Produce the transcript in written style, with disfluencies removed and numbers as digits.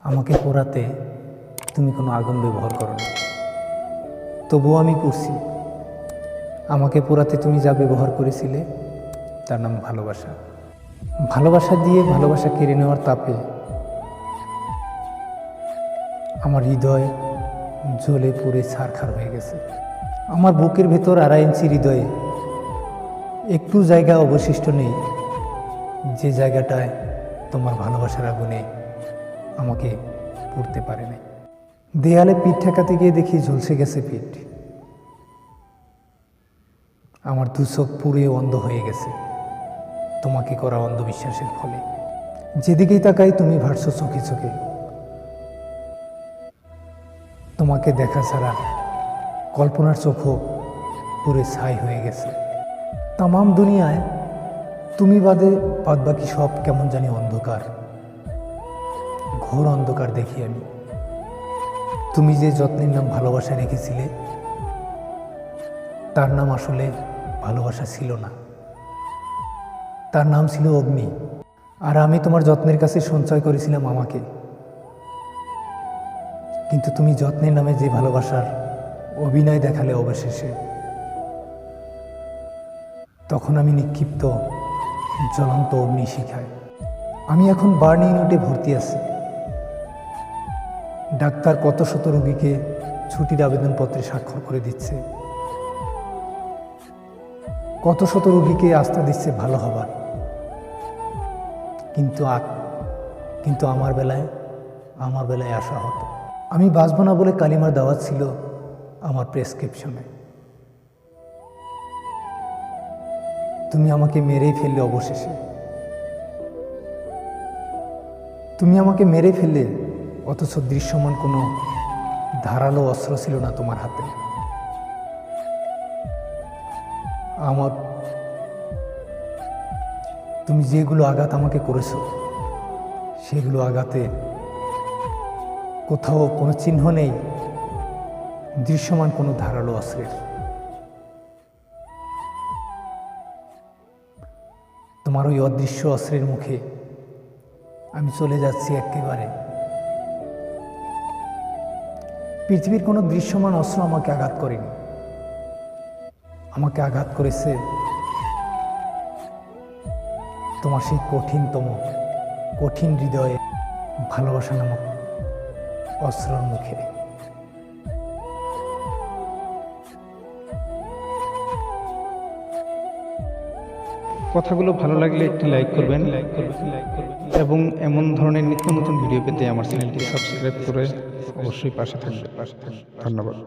আমাকে পোড়াতে তুমি কোনো আগুন ব্যবহার করো না, তবুও আমি পড়ছি। আমাকে পোড়াতে তুমি যা ব্যবহার করেছিলে তার নাম ভালোবাসা। ভালোবাসা দিয়ে ভালোবাসা কেড়ে নেওয়ার তাপে আমার হৃদয় জ্বলে পুড়ে ছারখার হয়ে গেছে। আমার বুকের ভেতর 2.5 ইঞ্চি হৃদয়ে একটু জায়গা অবশিষ্ট নেই, যে জায়গাটায় তোমার ভালোবাসার আগুনে আমাকে পড়তে পারে নাই। দেয়ালে পিঠ ঠেকাতে গিয়ে দেখি ঝলসে গেছে পিঠ। আমার দু চোখ পুড়ে অন্ধ হয়ে গেছে তোমাকে করা অন্ধবিশ্বাসের ফলে। যেদিকেই তাকাই তুমি ভাসছো চোখে চোখে। তোমাকে দেখা ছাড়া কল্পনার চোখও পুরে ছাই হয়ে গেছে। তামাম দুনিয়ায় তুমি বাদে বাদবাকি সব কেমন জানি অন্ধকার, ঘোর অন্ধকার দেখি আমি। তুমি যে যত্নের নাম ভালোবাসা রেখেছিলে তার নাম আসলে ভালোবাসা ছিল না, তার নাম ছিল অগ্নি। আর আমি তোমার যত্নের কাছে সঞ্চয় করেছিলাম আমাকে। কিন্তু তুমি যত্নের নামে যে ভালোবাসার অভিনয় দেখালে অবশেষে, তখন আমি নিক্ষিপ্ত জ্বলন্ত অগ্নি শিখায়। আমি এখন বার্ন ইউনিটে ভর্তি আছি। ডাক্তার কত শত রোগীকে ছুটির আবেদনপত্রে স্বাক্ষর করে দিচ্ছে, কত শত রোগীকে আস্থা দিচ্ছে ভালো হবার। কিন্তু আমার বেলায় আসা হতো। আমি বাঁচব না বলে কালিমার দাওয়াত ছিল আমার প্রেসক্রিপশনে। তুমি আমাকে মেরেই ফেললে অবশেষে। তুমি আমাকে মেরে ফেললে, অথচ দৃশ্যমান কোনো ধারালো অস্ত্র ছিল না তোমার হাতে। তুমি যেগুলো আঘাত আমাকে করেছো, সেগুলো আঘাতে কোথাও কোনো চিহ্ন নেই দৃশ্যমান কোনো ধারালো অস্ত্রের। তোমার ওই অদৃশ্য অস্ত্রের মুখে আমি চলে যাচ্ছি একেবারে। পৃথিবীর কোনো দৃশ্যমান অস্ত্র আমাকে আঘাত করেনি, আমাকে আঘাত করেছে তোমার সেই কঠিন হৃদয়ে ভালোবাসা নামক অস্ত্রর মুখে। কথাগুলো ভালো লাগলে একটি লাইক করবেন এবং এমন ধরনের নিত্য নতুন ভিডিও পেতে আমার চ্যানেলটি সাবস্ক্রাইব করে অবশ্যই পাশে থাকবেন। ধন্যবাদ।